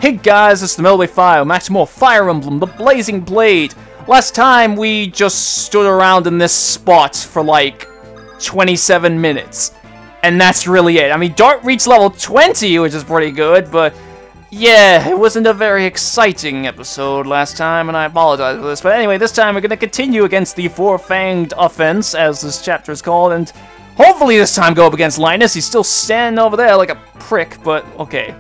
Hey guys, it's the Melee Fire, Maximal Fire Emblem, the Blazing Blade. Last time we just stood around in this spot for like 27 minutes. And that's really it. I mean, Dart reached level 20, which is pretty good, but yeah, it wasn't a very exciting episode last time, and I apologize for this. But anyway, this time we're going to continue against the Four-Fanged Offense, as this chapter is called, and hopefully this time go up against Linus. He's still standing over there like a prick, but okay.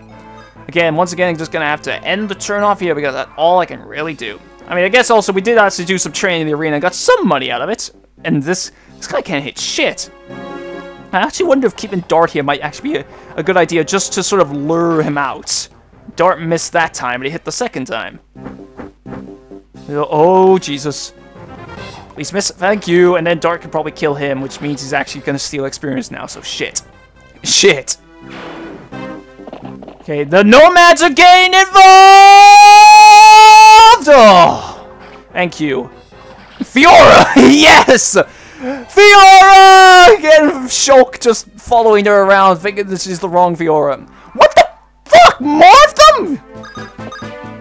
Again, once again, I'm just going to have to end the turn off here, because that's all I can really do. I mean, I guess also we did actually do some training in the arena and got some money out of it, and this guy can't hit shit. I actually wonder if keeping Dart here might actually be a good idea, just to sort of lure him out. Dart missed that time, but he hit the second time. Oh, Jesus. Please miss. Thank you. And then Dart can probably kill him, which means he's actually going to steal experience now, so shit. Shit. Okay, the Nomads are getting involved! Oh, thank you. Fiora! Yes! Fiora! Again, Shulk just following her around, thinking this is the wrong Fiora. What the fuck? More of them?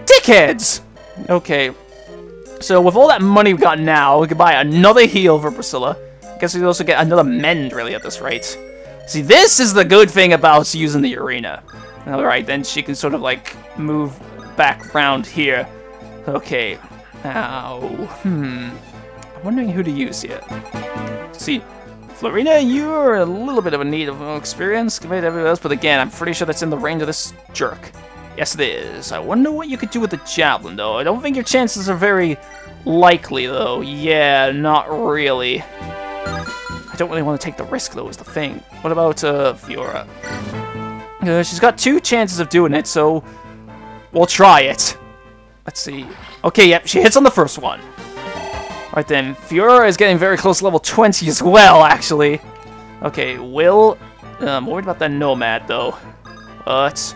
Dickheads! Okay. So, with all that money we got now, we can buy another heal for Priscilla. I guess we can also get another mend, really, at this rate. See, this is the good thing about using the arena. Alright, then she can sort of, like, move back around here. Okay. Ow. I'm wondering who to use here. Let's see. Florina, you're a little bit of a need of experience compared to everyone else, but again, I'm pretty sure that's in the range of this jerk. Yes, it is. I wonder what you could do with the javelin, though. I don't think your chances are very likely, though. Yeah, not really. I don't really want to take the risk, though, is the thing. What about, Fiora? She's got 2 chances of doing it, so we'll try it. Let's see. Okay, yep, she hits on the first one. Alright then, Fiora is getting very close to level 20 as well, actually. Okay, I'm worried about that Nomad, though. But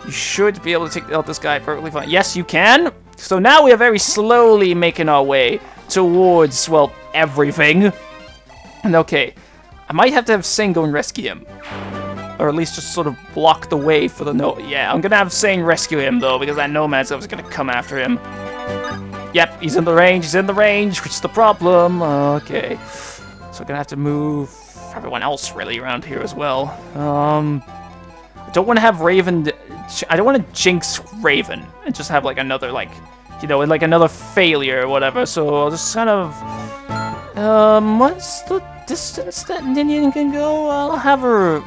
you should be able to take out this guy perfectly fine. Yes, you can! So now we are very slowly making our way towards, well, everything. And okay, I might have to have Sane go and rescue him. Or at least just sort of block the way for the Yeah, I'm gonna have Sane rescue him, though, because that Nomad's obviously gonna come after him. Yep, he's in the range, which is the problem. Okay. So we're gonna have to move everyone else, really, around here as well. I don't want to have Raven... I don't want to jinx Raven and just have, like, another, like, you know, like another failure or whatever. So I'll just kind of... what's the distance that Ninian can go? I'll have her...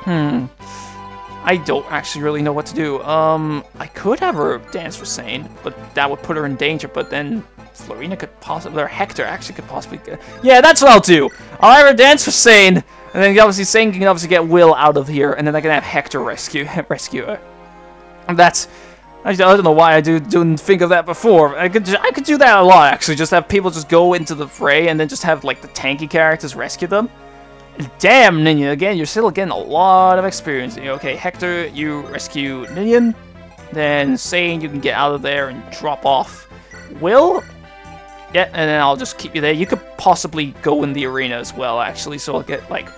I don't actually really know what to do. I could have her dance for Sane, but that would put her in danger, but then Florina could possibly, or Hector actually could possibly get... Yeah, that's what I'll do! I'll have her dance for Sane, and then obviously Sane can obviously get Will out of here, and then I can have Hector rescue her. And that's... I don't know why I didn't think of that before. I could do that a lot, actually, just have people just go into the fray, and then just have, like, the tanky characters rescue them. Damn, Ninian, again, you're still getting a lot of experience. Okay, Hector, you rescue Ninian. Then Sane, you can get out of there and drop off. Will? Yeah, and then I'll just keep you there. You could possibly go in the arena as well, actually, so I'll get, like,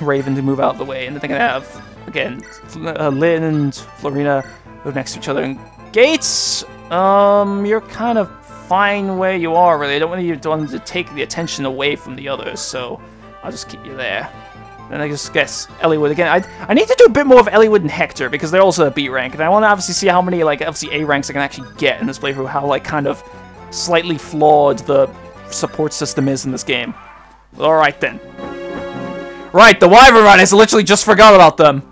Raven to move out of the way. And then they can have, again, Lynn and Florina move next to each other. And Gates, you're kind of fine where you are, really. I don't want you to take the attention away from the others, so... I'll just keep you there. And I just guess Eliwood again. I need to do a bit more of Eliwood and Hector because they're also a B rank, and I want to obviously see how many like obviously A ranks I can actually get in this playthrough. How like kind of slightly flawed the support system is in this game. All right then. Right, the Wyvern Riders literally just forgot about them,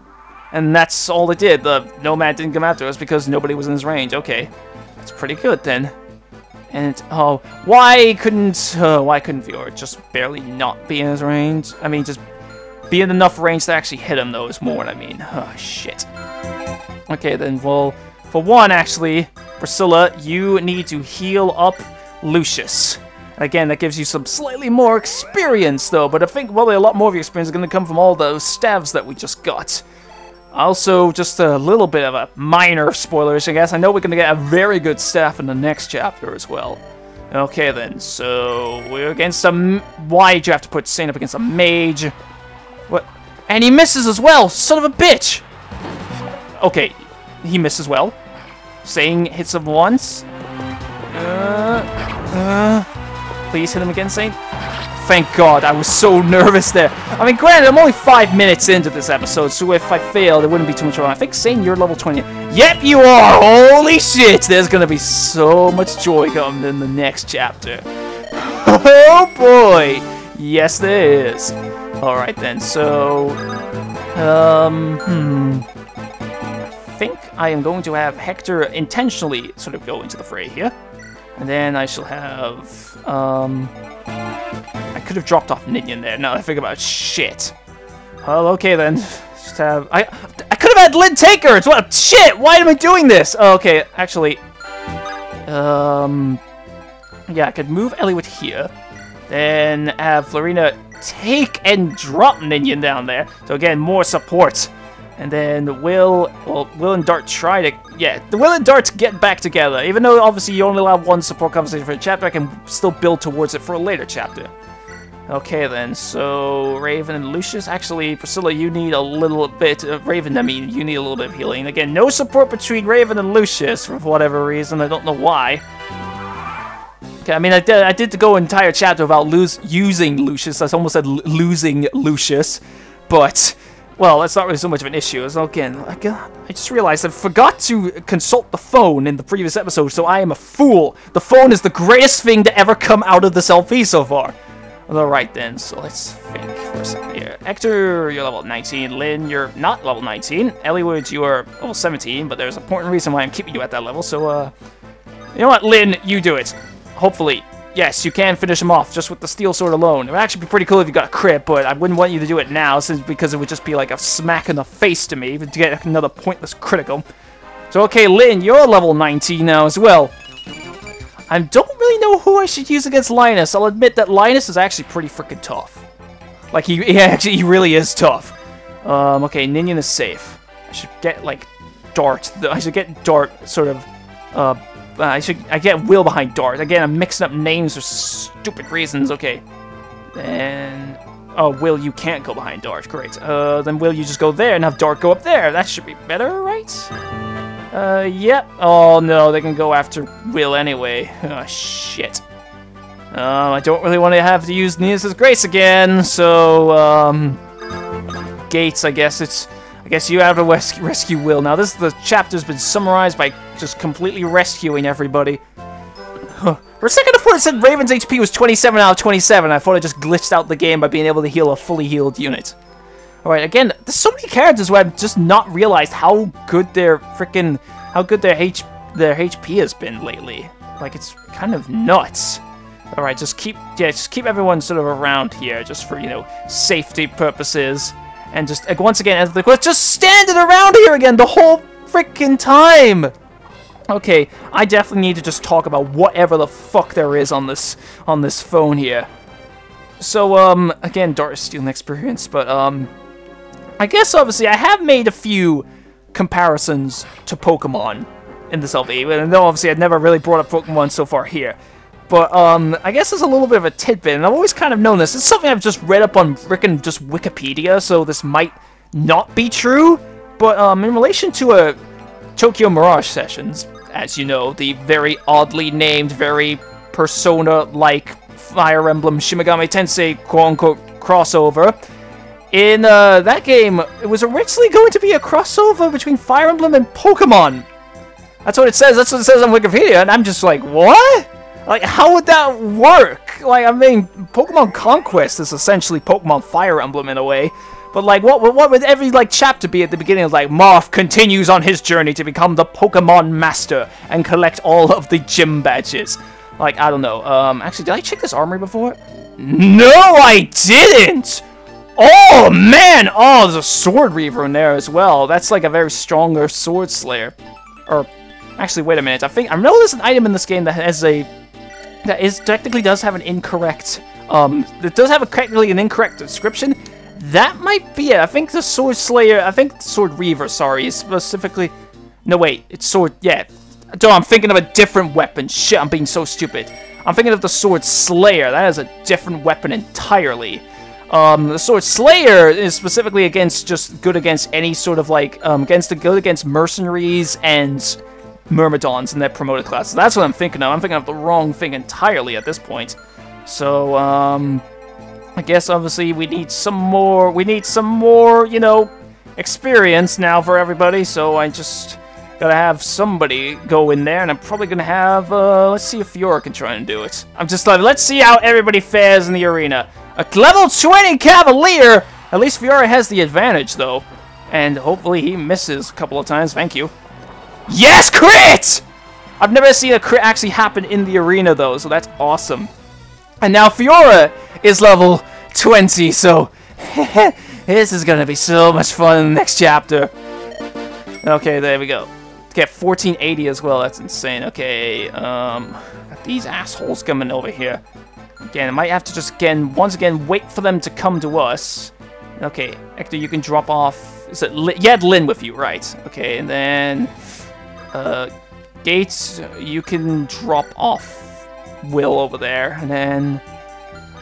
and that's all it did. The Nomad didn't come after us because nobody was in his range. Okay, that's pretty good then. And, why couldn't Fiora just barely not be in his range? I mean, just be in enough range to actually hit him, though, is more what I mean. Oh, shit. Okay, then, well, for one, actually, Priscilla, you need to heal up Lucius. Again, that gives you some slightly more experience, though, but I think probably a lot more of your experience is going to come from all those staves that we just got. Also, just a little bit of a minor spoilers, I guess. I know we're going to get a very good staff in the next chapter as well. Okay, then. So, we're against a... Why'd you have to put Sane up against a mage? What? And he misses as well! Son of a bitch! Okay, he missed as well. Sane hits him once. Please hit him again, Sane. Thank God, I was so nervous there. I mean, granted, I'm only 5 minutes into this episode, so if I failed, it wouldn't be too much wrong. I think, Sane, you're level 20. Yep, you are! Holy shit! There's gonna be so much joy coming in the next chapter. Oh boy! Yes, there is. Alright then, so... I think I am going to have Hector intentionally sort of go into the fray here. And then I shall have, I could have dropped off Ninian there, now that I think about it. Shit. Well, okay then. Just have... I could have had Lynn take her! It's what... Shit! Why am I doing this? Oh, okay, actually... Yeah, I could move Eliwood here. Then have Florina take and drop Ninian down there. So again, more support. And then Will and Dart try to... Yeah, the Will and Dart get back together. Even though, obviously, you only allow one support conversation for a chapter, I can still build towards it for a later chapter. Okay, then. So, Raven and Lucius. Actually, Priscilla, you need a little bit... Raven, I mean, you need a little bit of healing. Again, no support between Raven and Lucius, for whatever reason. I don't know why. Okay, I mean, I did go an entire chapter about using Lucius. I almost said losing Lucius. But... Well, that's not really so much of an issue. As again, I just realized I forgot to consult the phone in the previous episode, so I am a fool. The phone is the greatest thing to ever come out of this LP so far. Alright then, so let's think for a second here. Hector, you're level 19. Lynn, you're not level 19. Eliwood, you are level 17, but there's an important reason why I'm keeping you at that level, so, you know what, Lynn, you do it. Hopefully. Yes, you can finish him off just with the steel sword alone. It would actually be pretty cool if you got a crit, but I wouldn't want you to do it now because it would just be like a smack in the face to me to get another pointless critical. So, okay, Lynn, you're level 19 now as well. I don't really know who I should use against Linus. I'll admit that Linus is actually pretty freaking tough. Like, he really is tough. Okay, Ninian is safe. I should get, like, Dart. I should get Dart sort of, I get Will behind Dart. Again, I'm mixing up names for stupid reasons. Okay. Then... Oh, Will, you can't go behind Dart. Great. Then Will, you just go there and have Dart go up there. That should be better, right? Yep. Oh, no, they can go after Will anyway. Oh, shit. I don't really want to have to use Ninus' Grace again, so, Gates, I guess you have to rescue Will. Now, the chapter's been summarized by just completely rescuing everybody. For a second, I thought it said Raven's HP was 27 out of 27. I thought it just glitched out the game by being able to heal a fully healed unit. Alright, again, there's so many characters where I've just not realized how good their HP has been lately. Like, it's kind of nuts. Alright, just keep everyone sort of around here, just for, you know, safety purposes. And just, once again, as the quest, just standing around here again the whole freaking time! Okay, I definitely need to just talk about whatever the fuck there is on this phone here. So, again, Dart is stealing experience, but, I guess, obviously, I have made a few comparisons to Pokemon in this LP, and though, obviously, I've never really brought up Pokemon so far here. But, I guess there's a little bit of a tidbit, and I've always kind of known this. It's something I've just read up on frickin' just Wikipedia, so this might not be true. But, in relation to, Tokyo Mirage Sessions, as you know, the very oddly named, very Persona-like Fire Emblem Shimigami Tensei quote-unquote crossover. In, that game, it was originally going to be a crossover between Fire Emblem and Pokemon. That's what it says on Wikipedia, and I'm just like, what? Like, how would that work? Like, I mean, Pokemon Conquest is essentially Pokemon Fire Emblem in a way. But, like, what would every, like, chapter be at the beginning? Like, Marth continues on his journey to become the Pokemon Master and collect all of the gym badges. Like, I don't know. Actually, did I check this armory before? No, I didn't! Oh, man! Oh, there's a Sword Reaver in there as well. That's, like, a very stronger Sword Slayer. Or, actually, wait a minute. I know there's an item in this game that has a... technically does have an incorrect, it does have technically an incorrect description. That might be it. I think the Sword Slayer, Sword Reaver, sorry, is specifically, no wait, it's Sword, yeah. Duh, I'm thinking of a different weapon. Shit, I'm being so stupid. I'm thinking of the Sword Slayer. That is a different weapon entirely. The Sword Slayer is specifically just good against any sort of like good against mercenaries and myrmidons in their promoted classes. That's what I'm thinking of. I'm thinking of the wrong thing entirely at this point. So I guess obviously we need some more. You know, experience now for everybody. So I just gotta have somebody go in there, and I'm probably gonna have let's see if Fiora can try and do it. I'm just like, let's see how everybody fares in the arena. A level 20 Cavalier! At least Fiora has the advantage, though. And hopefully he misses a couple of times. Thank you. Yes, crit! I've never seen a crit actually happen in the arena, though, so that's awesome. And now Fiora is level 20, so this is gonna be so much fun in the next chapter. Okay, there we go. Get 1480 as well, that's insane. Okay, got these assholes coming over here. Again, I might have to just, once again, wait for them to come to us. Okay, Hector, you can drop off... Is it you had Lynn with you, right? Okay, and then... Gates, you can drop off Will over there. And then...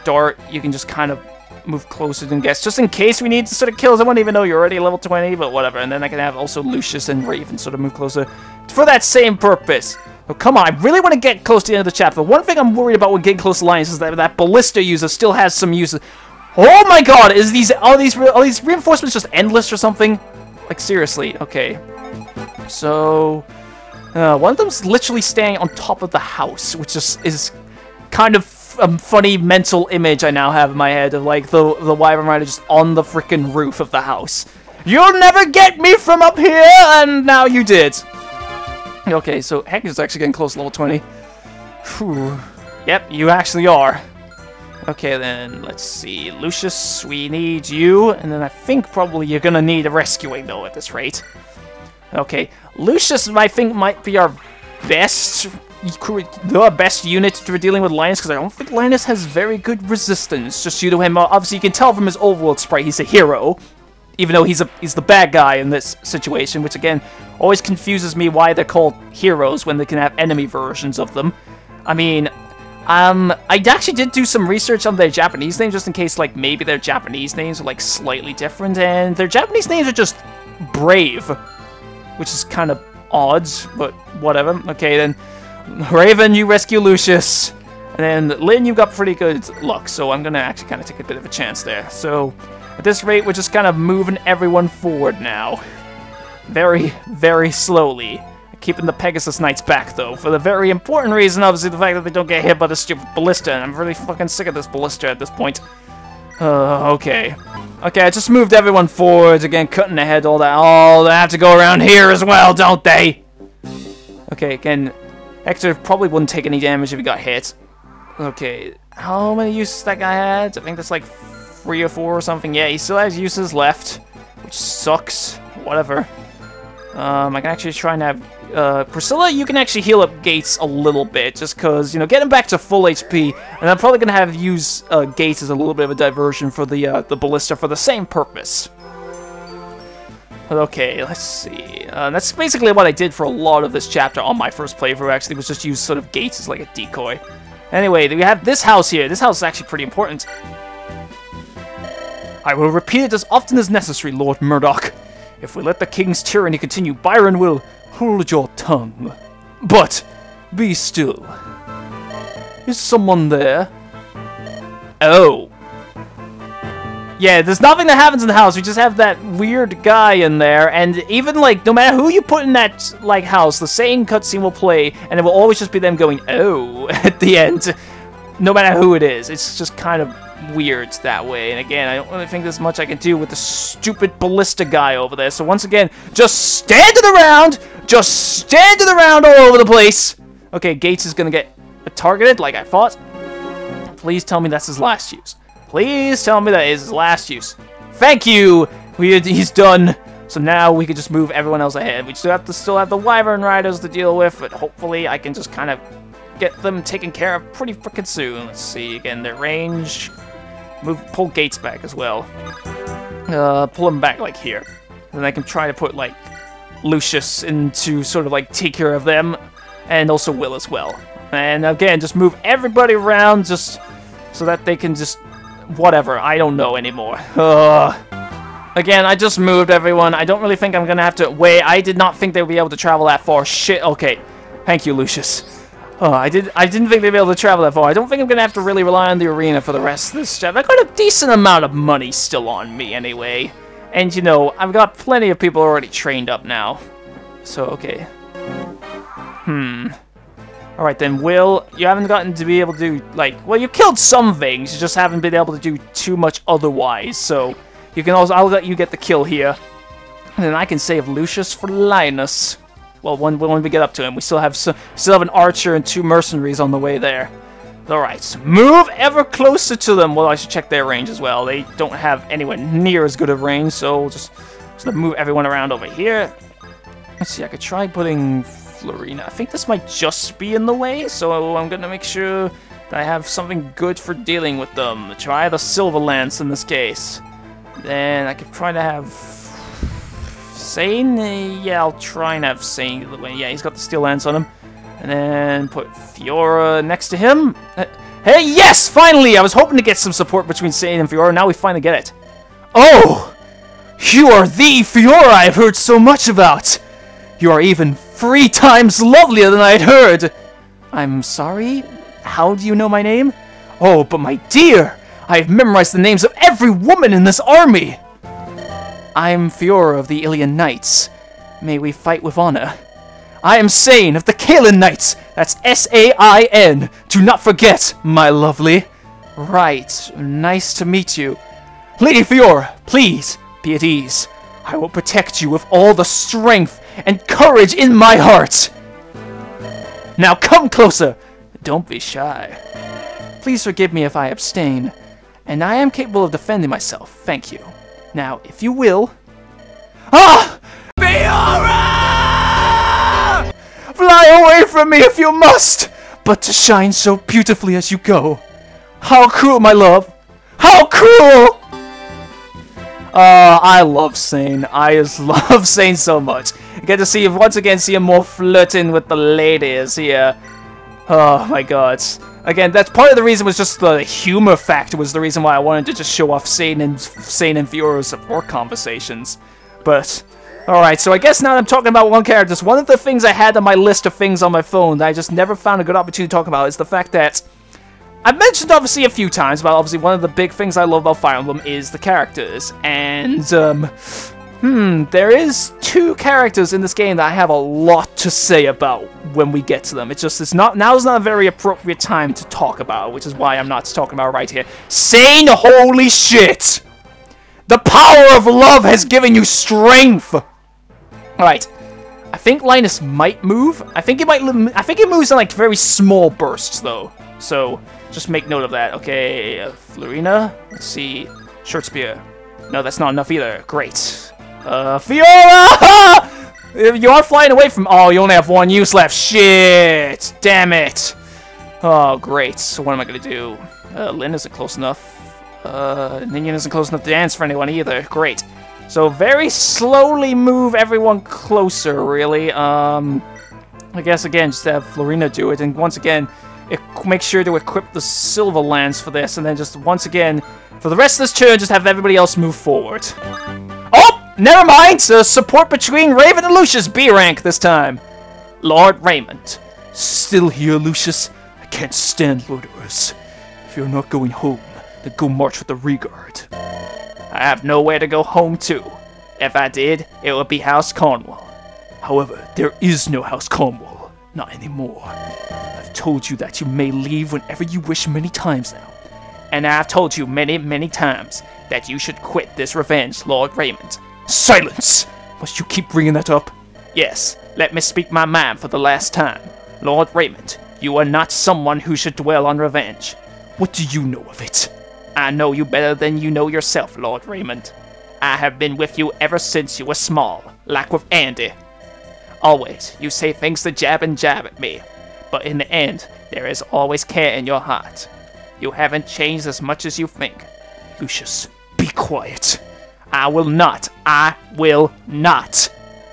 Dart, you can just kind of move closer than Guess. Just in case we need to sort of kills. I wouldn't even know you're already level 20, but whatever. And then I can have also Lucius and Raven sort of move closer for that same purpose. Oh, come on, I really want to get close to the end of the chapter. One thing I'm worried about with getting close to Linus is that that ballista user still has some uses. Oh my god, are these reinforcements just endless or something? Like, seriously, okay. So, one of them's literally staying on top of the house, which is kind of a funny mental image I now have in my head of, like, the Wyvern Rider just on the freaking roof of the house. You'll never get me from up here, and now you did. Okay, so Hector's actually getting close to level 20. Whew. Yep, you actually are. Okay, then, let's see. Lucius, we need you, and then I think probably you're gonna need a rescuing, though, at this rate. Okay, Lucius, I think, might be our best unit for dealing with Linus, because I don't think Linus has very good resistance, just due to him. Obviously, you can tell from his overworld sprite he's a hero, even though he's the bad guy in this situation, which, again, always confuses me why they're called heroes when they can have enemy versions of them. I mean, I actually did do some research on their Japanese names, just in case, like, maybe their Japanese names are, like, slightly different, and their Japanese names are just Brave, which is kind of odd, but whatever. Okay, then, Raven, you rescue Lucius, and then, Lynn, you got pretty good luck, so I'm gonna actually kind of take a bit of a chance there. So, at this rate, we're just kind of moving everyone forward now. Very, very slowly. Keeping the Pegasus Knights back, though, for the very important reason, obviously, the fact that they don't get hit by the stupid ballista, and I'm really fucking sick of this ballista at this point. Okay. Okay, I just moved everyone forwards, again, cutting ahead, all that. Oh, they have to go around here as well, don't they? Okay, again, Hector probably wouldn't take any damage if he got hit. Okay, how many uses that guy had? I think that's like 3 or 4 or something. Yeah, he still has uses left, which sucks. Whatever. I can actually try and have... Priscilla, you can actually heal up Gates a little bit, just because, you know, get him back to full HP, and I'm probably going to have use Gates as a little bit of a diversion for the ballista for the same purpose. Okay, let's see. That's basically what I did for a lot of this chapter on my first playthrough, actually, was just use sort of Gates as like a decoy. Anyway, we have this house here. This house is actually pretty important. I will repeat it as often as necessary, Lord Murdoch. If we let the king's tyranny continue, Byron will hold your tongue. But be still. Is someone there? Oh. Yeah, there's nothing that happens in the house. We just have that weird guy in there, and even, like, no matter who you put in that, like, house, the same cutscene will play, and it will always just be them going, oh, at the end. No matter who it is. It's just kind of weird that way. And again, I don't really think there's much I can do with the stupid ballista guy over there. So once again, just stand it around! Just stand it around all over the place! Okay, Gates is gonna get targeted like I thought. Please tell me that's his last use. Please tell me that is his last use. Thank you! He's done. So now we can just move everyone else ahead. We still have the Wyvern Riders to deal with, but hopefully I can just kind of get them taken care of pretty freaking soon. Let's see, again, their range. Pull Gates back as well. Pull him back, like, here. And I can try to put, like, Lucius into sort of, like, take care of them. And also Will as well. And again, just move everybody around just so that they can just whatever. I don't know anymore. Again, I just moved, everyone. I don't really think I'm gonna have to... Wait, I did not think they would be able to travel that far. Shit, okay. Thank you, Lucius. Oh, I didn't think they'd be able to travel that far. I don't think I'm gonna have to really rely on the arena for the rest of this job. I got a decent amount of money still on me, anyway. And, you know, I've got plenty of people already trained up now. So, okay. Alright then, Will, you haven't gotten to be able to do, like... Well, you killed some things, you just haven't been able to do too much otherwise, so... You can also... I'll let you get the kill here. And then I can save Lucius for Linus. Well, when we get up to him, we still have an archer and 2 mercenaries on the way there. Alright, move ever closer to them. Well, I should check their range as well. They don't have anywhere near as good of range, so just move everyone around over here. Let's see, I could try putting Florina. I think this might just be in the way, so I'm gonna make sure that I have something good for dealing with them. Try the Silver Lance in this case. Then I could try to have Sane. Yeah, I'll try and have Sane the way. Yeah, he's got the Steel Lance on him. And then put Fiora next to him. Hey, yes! Finally! I was hoping to get some support between Sane and Fiora. Now we finally get it. Oh! You are the Fiora I've heard so much about! You are even 3 times lovelier than I had heard! I'm sorry? How do you know my name? Oh, but my dear! I have memorized the names of every woman in this army! I'm Fiora of the Ilian Knights. May we fight with honor. I am Sane of the Kaelin Knights. That's S-A-I-N. Do not forget, my lovely. Right. Nice to meet you. Lady Fiora, please, be at ease. I will protect you with all the strength and courage in my heart. Now come closer. Don't be shy. Please forgive me if I abstain. And I am capable of defending myself, thank you. Now, if you will... Ah! Fiora! Fly away from me if you must! But to shine so beautifully as you go. How cruel, my love! How cruel! I love Sane. I just love Sane so much. You get to see, once again, see him more flirting with the ladies here. Oh my god. Again, that's part of the reason was just the humor factor was the reason why I wanted to just show off Sane and Fiora's support conversations. But, alright, so I guess now that I'm talking about one character, one of the things I had on my list of things on my phone that I just never found a good opportunity to talk about is the fact that I've mentioned obviously a few times, but obviously one of the big things I love about Fire Emblem is the characters. And, there is 2 characters in this game that I have a lot to say about when we get to them. Now's not a very appropriate time to talk about, which is why I'm not talking about it right here. Sane, holy shit! The power of love has given you strength! Alright. I think Linus might move. I think he moves in like very small bursts though. So, just make note of that. Okay, Florina. Let's see. Short Spear. No, that's not enough either. Great. Fiora! You are flying away from... Oh, you only have 1 use left. Shit! Damn it! Oh, great. So what am I gonna do? Lynn isn't close enough. Ninian isn't close enough to dance for anyone either. Great. So very slowly move everyone closer, really. I guess, again, just have Florina do it. And once again, make sure to equip the Silver Lance for this. And then just, once again, for the rest of this turn, just have everybody else move forward. Oh! Never mind! Support between Raven and Lucius, B rank this time. Lord Raymond. Still here, Lucius? I can't stand loiterers. If you're not going home, then go march with the rearguard. I have nowhere to go home to. If I did, it would be House Cornwall. However, there is no House Cornwall. Not anymore. I've told you that you may leave whenever you wish many times now. And I've told you many, many times that you should quit this revenge, Lord Raymond. Silence! Must you keep bringing that up? Yes, let me speak my mind for the last time. Lord Raymond, you are not someone who should dwell on revenge. What do you know of it? I know you better than you know yourself, Lord Raymond. I have been with you ever since you were small, like with Andy. Always, you say things to jab at me, but in the end, there is always care in your heart. You haven't changed as much as you think. Lucius, be quiet. I will not. I will not.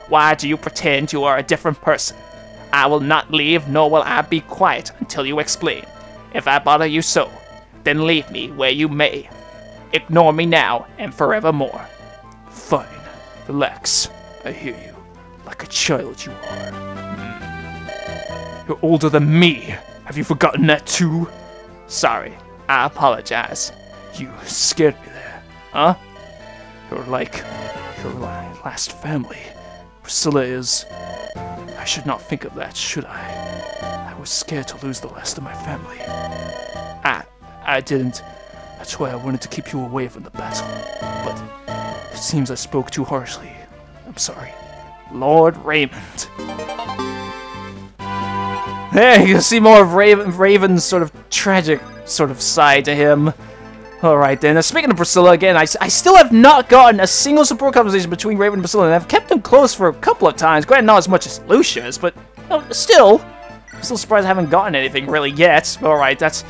Why do you pretend you are a different person? I will not leave, nor will I be quiet until you explain. If I bother you so, then leave me where you may. Ignore me now and forevermore. Fine. Relax. I hear you. Like a child you are. You're older than me. Have you forgotten that too? Sorry. I apologize. You scared me there. Huh? You're like your last family. Priscilla is... I should not think of that, should I? I was scared to lose the last of my family. I didn't. That's why I wanted to keep you away from the battle. But it seems I spoke too harshly. I'm sorry. Lord Raymond. There, you can see more of Raven's sort of tragic sort of side to him. Alright then, speaking of Priscilla, again, I still have not gotten a single support conversation between Raven and Priscilla, and I've kept them close for a couple of times. Granted, not as much as Lucius, but still. I'm still surprised I haven't gotten anything really yet. Alright, that's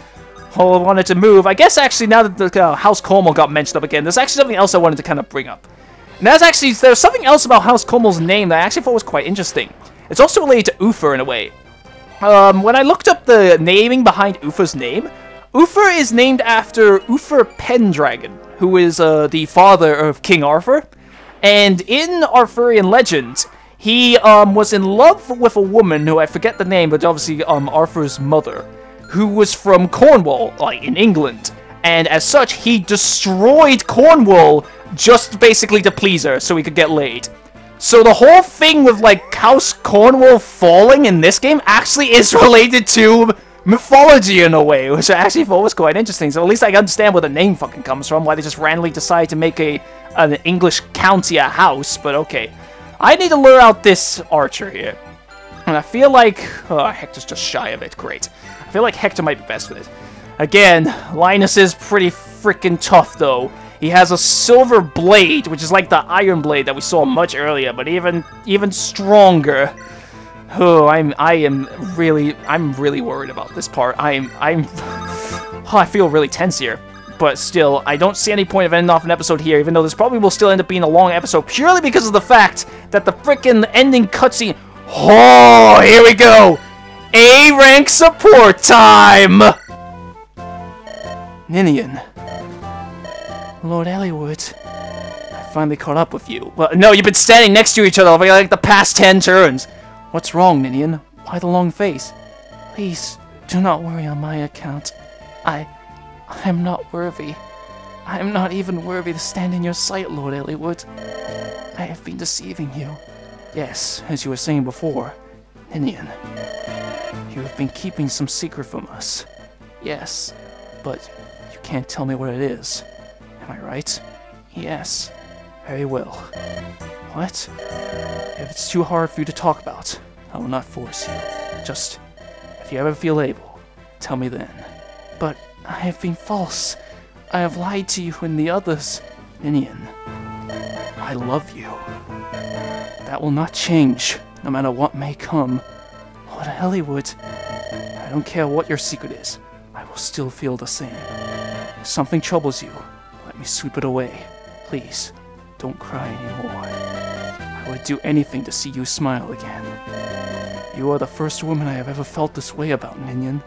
all I wanted to move. I guess actually now that the House Cornwall got mentioned up again, there's actually something else I wanted to kind of bring up. And there's something else about House Cornwall's name that I actually thought was quite interesting. It's also related to Uther in a way. When I looked up the naming behind Uther's name, Uther is named after Uther Pendragon, who is the father of King Arthur. And in Arthurian legend, he was in love with a woman who I forget the name, but obviously Arthur's mother, who was from Cornwall, like in England. And as such, he destroyed Cornwall just basically to please her, so he could get laid. So the whole thing with like House Cornwall falling in this game actually is related to mythology in a way, which I actually thought was quite interesting. So at least I understand where the name fucking comes from, why they just randomly decide to make an English county a house, but okay. I need to lure out this archer here. And I feel like... Oh, Hector's just shy of it. Great. I feel like Hector might be best with it. Again, Linus is pretty freaking tough, though. He has a silver blade, which is like the iron blade that we saw much earlier, but even stronger. Oh, I'm really worried about this part. Oh, I feel really tense here. But still, I don't see any point of ending off an episode here, even though this probably will still end up being a long episode, purely because of the fact that the frickin' ending cutscene... Oh, here we go! A-rank support time! Ninian. Lord Eliwood. I finally caught up with you. Well, no, you've been standing next to each other for like the past 10 turns. What's wrong, Ninian? Why the long face? Please, do not worry on my account. I'm not worthy. I am not even worthy to stand in your sight, Lord Eliwood. I have been deceiving you. Yes, as you were saying before. Ninian, you have been keeping some secret from us. Yes, but you can't tell me what it is. Am I right? Yes. Very well. What? If it's too hard for you to talk about, I will not force you. Just, if you ever feel able, tell me then. But I have been false. I have lied to you and the others. Ninian, I love you. That will not change, no matter what may come. Lord Eliwood, I don't care what your secret is. I will still feel the same. If something troubles you, let me sweep it away. Please, don't cry anymore. I would do anything to see you smile again. You are the first woman I have ever felt this way about, Ninian.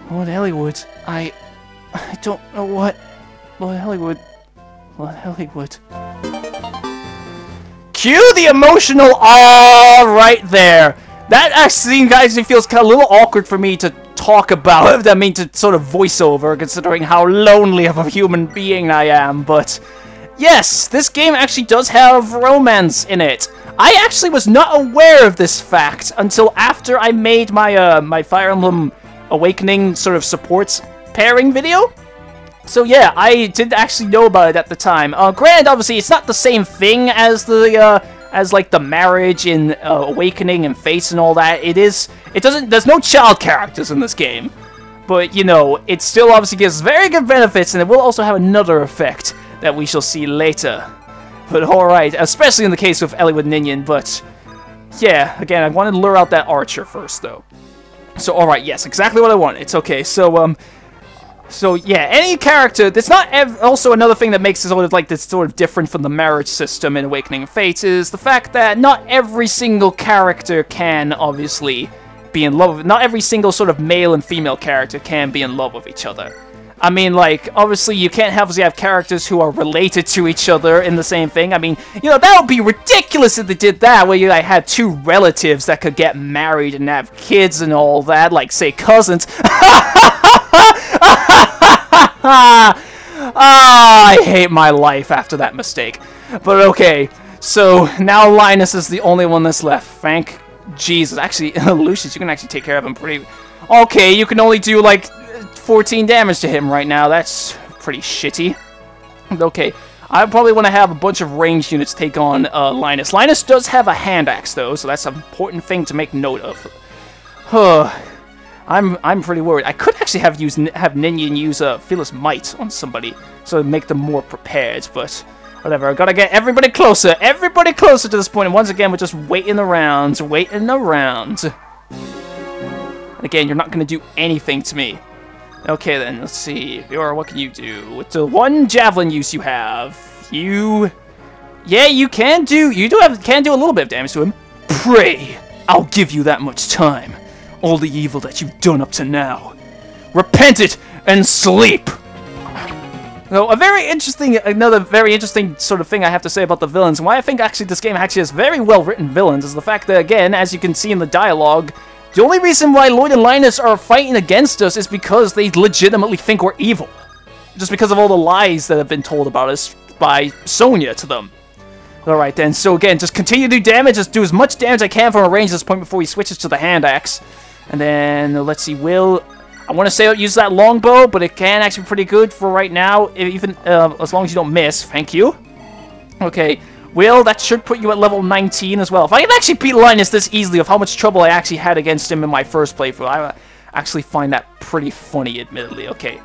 Lord Eliwood, I don't know what... Lord Eliwood... Cue the emotional "ah" right there. That actually, guys, it feels kind of a little awkward for me to talk about. I mean, to sort of voice over, considering how lonely of a human being I am. But yes, this game actually does have romance in it. I actually was not aware of this fact until after I made my my Fire Emblem Awakening sort of supports pairing video. So yeah, I didn't actually know about it at the time. Granted, obviously, it's not the same thing as the like the marriage in Awakening and Fates and all that. There's no child characters in this game, but you know, it still obviously gives very good benefits, and it will also have another effect that we shall see later. But alright, especially in the case of Eliwood Ninian. But yeah, again, I wanted to lure out that archer first, though. So alright, yes, exactly what I want. It's okay. So yeah, any character, that's not also another thing that makes it sort of like this sort of different from the marriage system in Awakening of Fates is the fact that not every single character can obviously be in love with, not every single sort of male and female character can be in love with each other. I mean, like, obviously you can't obviously have characters who are related to each other in the same thing. I mean, you know, that would be ridiculous if they did that, where you like, had two relatives that could get married and have kids and all that, like, say, cousins. I hate my life after that mistake. But okay, so now Linus is the only one that's left. Thank Jesus. Actually, Lucius, you can actually take care of him pretty... Okay, you can only do, like... 14 damage to him right now. That's pretty shitty. Okay, I probably want to have a bunch of ranged units take on Linus. Linus does have a hand axe though, so that's an important thing to make note of. I'm pretty worried. I could actually have Ninian use Fearless Might on somebody, so make them more prepared. But whatever. I gotta get everybody closer to this point. And once again, we're just waiting around, And again, you're not gonna do anything to me. Okay then, let's see. Fiora, what can you do? With the one javelin use you have, yeah, you can do a little bit of damage to him. Pray, I'll give you that much time. All the evil that you've done up to now. Repent it and sleep! So, another very interesting sort of thing I have to say about the villains, and why I think actually this game actually has very well written villains, is the fact that, again, as you can see in the dialogue, the only reason why Lloyd and Linus are fighting against us is because they legitimately think we're evil. Just because of all the lies that have been told about us by Sonya to them. Alright then, so again, just continue to do damage, just do as much damage I can from a range at this point before he switches to the hand axe. And then, let's see, I want to say use that longbow, but it can actually be pretty good for right now, even as long as you don't miss. Thank you. Okay. Will, that should put you at level 19 as well. If I can actually beat Linus this easily of how much trouble I actually had against him in my first playthrough, I actually find that pretty funny, admittedly. Okay,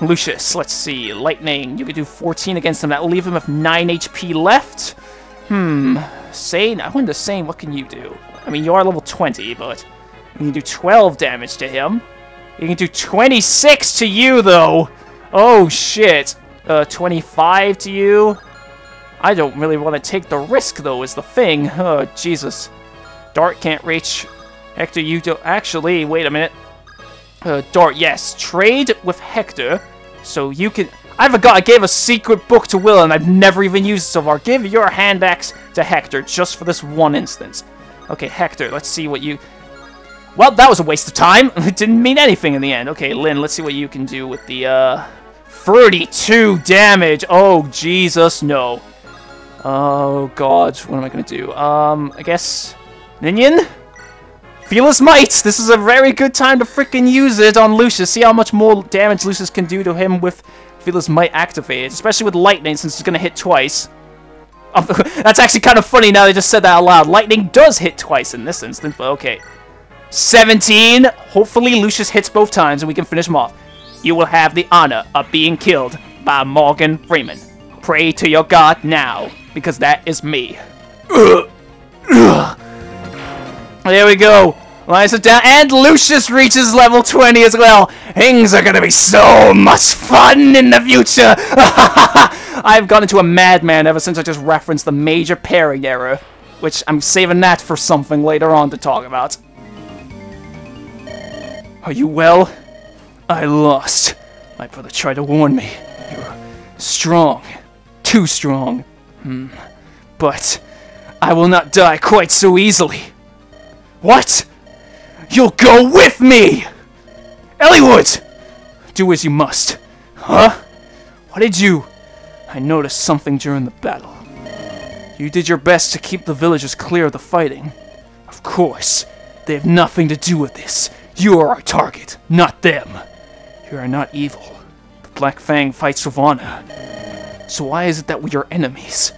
Lucius, let's see. Lightning, you can do 14 against him. That'll leave him with 9 HP left. Sane, I wonder, Sane, what can you do? I mean, you are level 20, but you can do 12 damage to him. You can do 26 to you, though. Oh, shit. 25 to you. I don't really want to take the risk, though, is the thing. Oh, Jesus. Dart can't reach. Hector, you don't... Actually, wait a minute. Dart, yes. Trade with Hector, so you can... I forgot, I gave a secret book to Will, and I've never even used it so far. Give your hand axe to Hector, just for this one instance. Okay, Hector, let's see what you... Well, that was a waste of time. It didn't mean anything in the end. Okay, Lynn, let's see what you can do with the, 32 damage! Oh, Jesus, no. Oh, God, what am I gonna do? I guess... Ninian? Fearless Might! This is a very good time to freaking use it on Lucius. See how much more damage Lucius can do to him with Fearless Might activated. Especially with Lightning, since it's gonna hit twice. Oh, that's actually kind of funny now they just said that out loud. Lightning does hit twice in this instance, but okay. 17! Hopefully Lucius hits both times and we can finish him off. You will have the honor of being killed by Morgan Freeman. Pray to your god now, because that is me. There we go. Linus is down, and Lucius reaches level 20 as well. Things are gonna be so much fun in the future. I've gone into a madman ever since I just referenced the major pairing error, which I'm saving that for something later on to talk about. Are you well? I lost. My brother tried to warn me. You're strong. Too strong. But I will not die quite so easily. What? You'll go with me! Eliwood! Do as you must. Huh? What did you... I noticed something during the battle. You did your best to keep the villagers clear of the fighting. Of course. They have nothing to do with this. You are our target, not them. You are not evil. The Black Fang fights with honor. So why is it that we are enemies?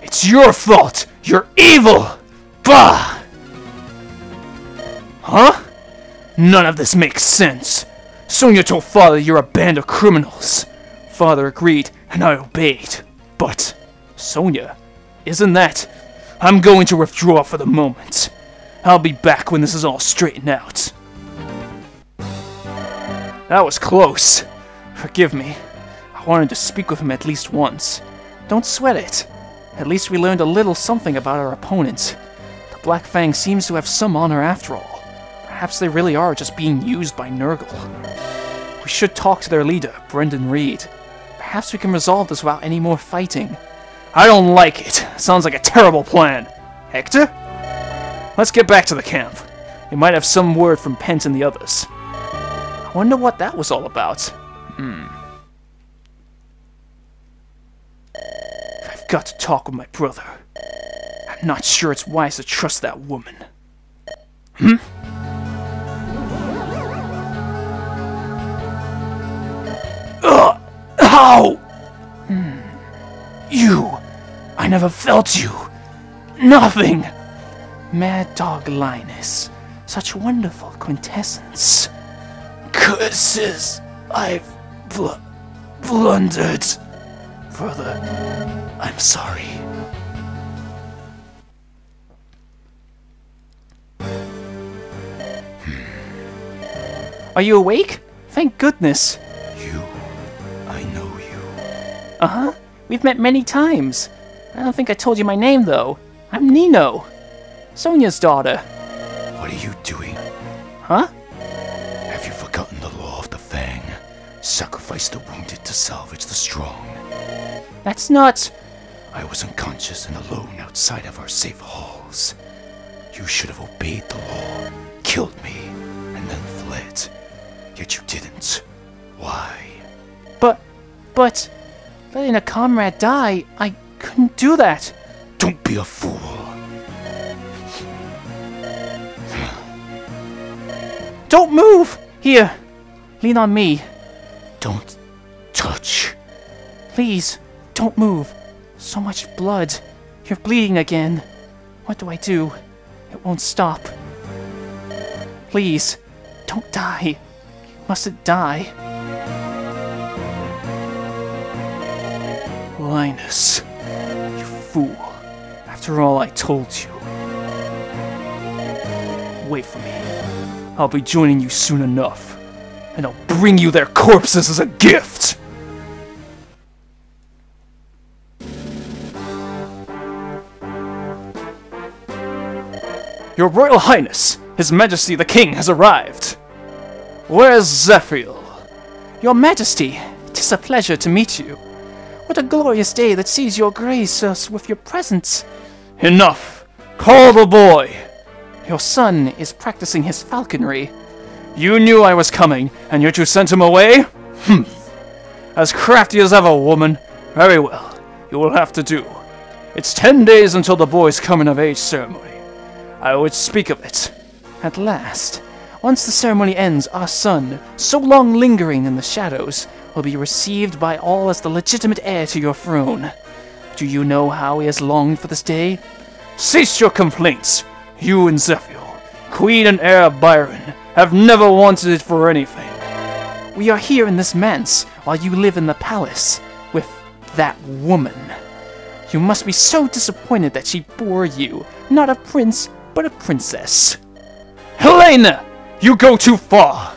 It's your fault! You're evil! Bah! Huh? None of this makes sense. Sonya told Father you're a band of criminals. Father agreed, and I obeyed. But, Sonya, isn't that... I'm going to withdraw for the moment. I'll be back when this is all straightened out. That was close. Forgive me. I wanted to speak with him at least once. Don't sweat it. At least we learned a little something about our opponents. The Black Fang seems to have some honor after all. Perhaps they really are just being used by Nurgle. We should talk to their leader, Brendan Reed. Perhaps we can resolve this without any more fighting. I don't like it. Sounds like a terrible plan. Hector? Let's get back to the camp. We might have some word from Pent and the others. I wonder what that was all about. I've got to talk with my brother. I'm not sure it's wise to trust that woman. How? You! I never felt you! Nothing! Mad Dog Linus. Such wonderful quintessence. Curses! I've blundered. Brother, I'm sorry. Are you awake? Thank goodness. I know you. Uh-huh. We've met many times. I don't think I told you my name, though. I'm Nino. Sonia's daughter. What are you doing? Huh? Have you forgotten the law of the Fang? Sacrifice the wounded to salvage the strong. That's not... I was unconscious and alone outside of our safe halls. You should have obeyed the law, killed me, and then fled. Yet you didn't. Why? But... letting a comrade die, I couldn't do that. Don't be a fool. Don't move! Here, lean on me. Don't touch. Please, don't move. So much blood. You're bleeding again. What do I do? It won't stop. Please, don't die. You mustn't die. Linus, you fool. After all I told you. Wait for me. I'll be joining you soon enough. And I'll bring you their corpses as a gift! Your Royal Highness, His Majesty the King has arrived. Where's Zephyr? Your Majesty, 'tis a pleasure to meet you. What a glorious day that sees your grace us with your presence. Enough! Call the boy! Your son is practicing his falconry. You knew I was coming, and yet you sent him away? As crafty as ever, woman. Very well, you will have to do. It's 10 days until the boy's coming-of-age ceremony. I would speak of it. At last, once the ceremony ends, our son, so long lingering in the shadows, will be received by all as the legitimate heir to your throne. Do you know how he has longed for this day? Cease your complaints! You and Zephyr, Queen and heir of Byron, have never wanted it for anything. We are here in this manse, while you live in the palace, with that woman. You must be so disappointed that she bore you, not a prince, but a princess. Helena! You go too far!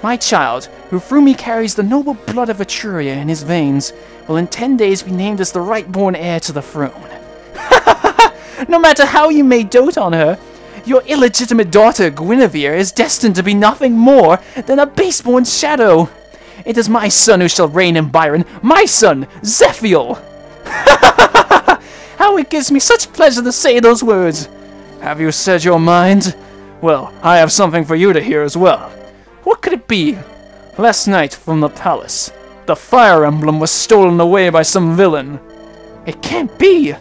My child, who through me carries the noble blood of Etruria in his veins, will in 10 days be named as the right-born heir to the throne. No matter how you may dote on her, your illegitimate daughter, Guinevere, is destined to be nothing more than a base-born shadow. It is my son who shall reign in Byron, my son, Zephyr! How it gives me such pleasure to say those words! Have you said your mind? Well, I have something for you to hear as well. What could it be? Last night, from the palace, the fire emblem was stolen away by some villain. It can't be!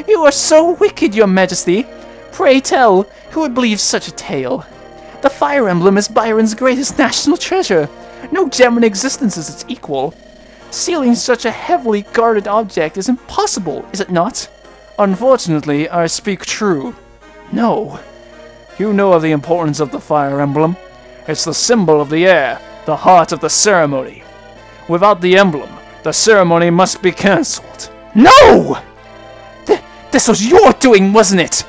You are so wicked, your majesty! Pray tell, who would believe such a tale? The fire emblem is Byron's greatest national treasure. No gem in existence is its equal. Stealing such a heavily guarded object is impossible, is it not? Unfortunately, I speak true. No. You know of the importance of the fire emblem. It's the symbol of the air, the heart of the ceremony. Without the emblem, the ceremony must be cancelled. No! This was your doing, wasn't it?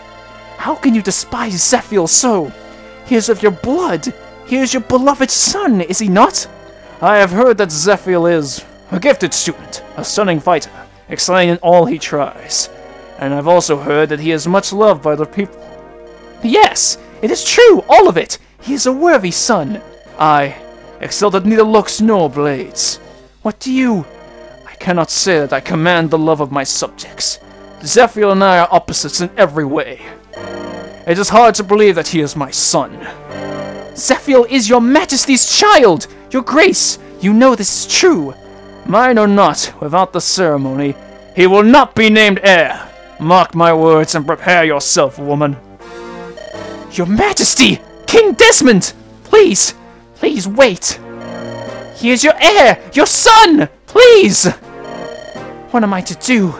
How can you despise Zephyr so? He is of your blood. He is your beloved son, is he not? I have heard that Zephyr is a gifted student, a stunning fighter, excelling in all he tries. And I've also heard that he is much loved by the people. Yes, it is true, all of it. He is a worthy son. I excelled at neither looks nor blades. What do you... I cannot say that I command the love of my subjects. Zephyr and I are opposites in every way. It is hard to believe that he is my son. Zephyr is your majesty's child! Your grace! You know this is true. Mine or not, without the ceremony, he will not be named heir. Mark my words and prepare yourself, woman. Your Majesty! King Desmond! Please! Please wait! He is your heir! Your son! Please! What am I to do?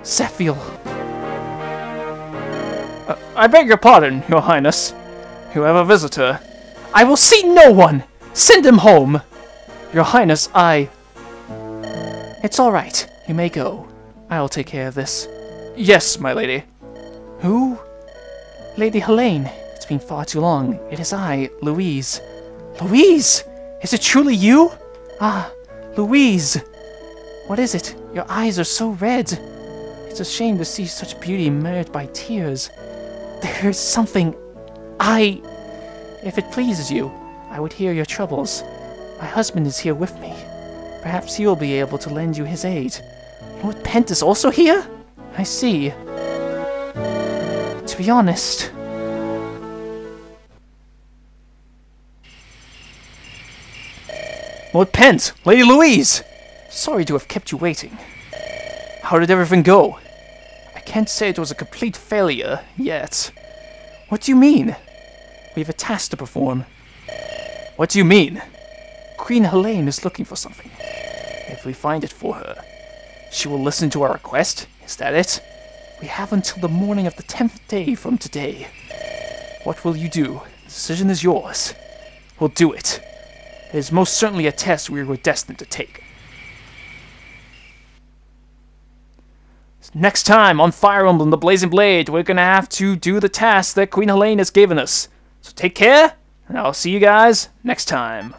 Zephyr. I beg your pardon, Your Highness. You have a visitor. I will see no one! Send him home! Your Highness, It's alright. You may go. I'll take care of this. Yes, my lady. Who? Lady Helene. It's been far too long. It is I, Louise. Louise! Is it truly you? Ah, Louise! What is it? Your eyes are so red. It's a shame to see such beauty marred by tears. There is something... If it pleases you, I would hear your troubles. My husband is here with me. Perhaps he will be able to lend you his aid. Lord Pent is also here? I see. To be honest... Lord Pent! Lady Louise! Sorry to have kept you waiting. How did everything go? I can't say it was a complete failure, yet. What do you mean? We have a task to perform. What do you mean? Queen Helene is looking for something. If we find it for her, she will listen to our request? Is that it? We have until the morning of the 10th day from today. What will you do? The decision is yours. We'll do it. It is most certainly a test we were destined to take. Next time on Fire Emblem the Blazing Blade, we're gonna have to do the task that Queen Helene has given us. So take care, and I'll see you guys next time.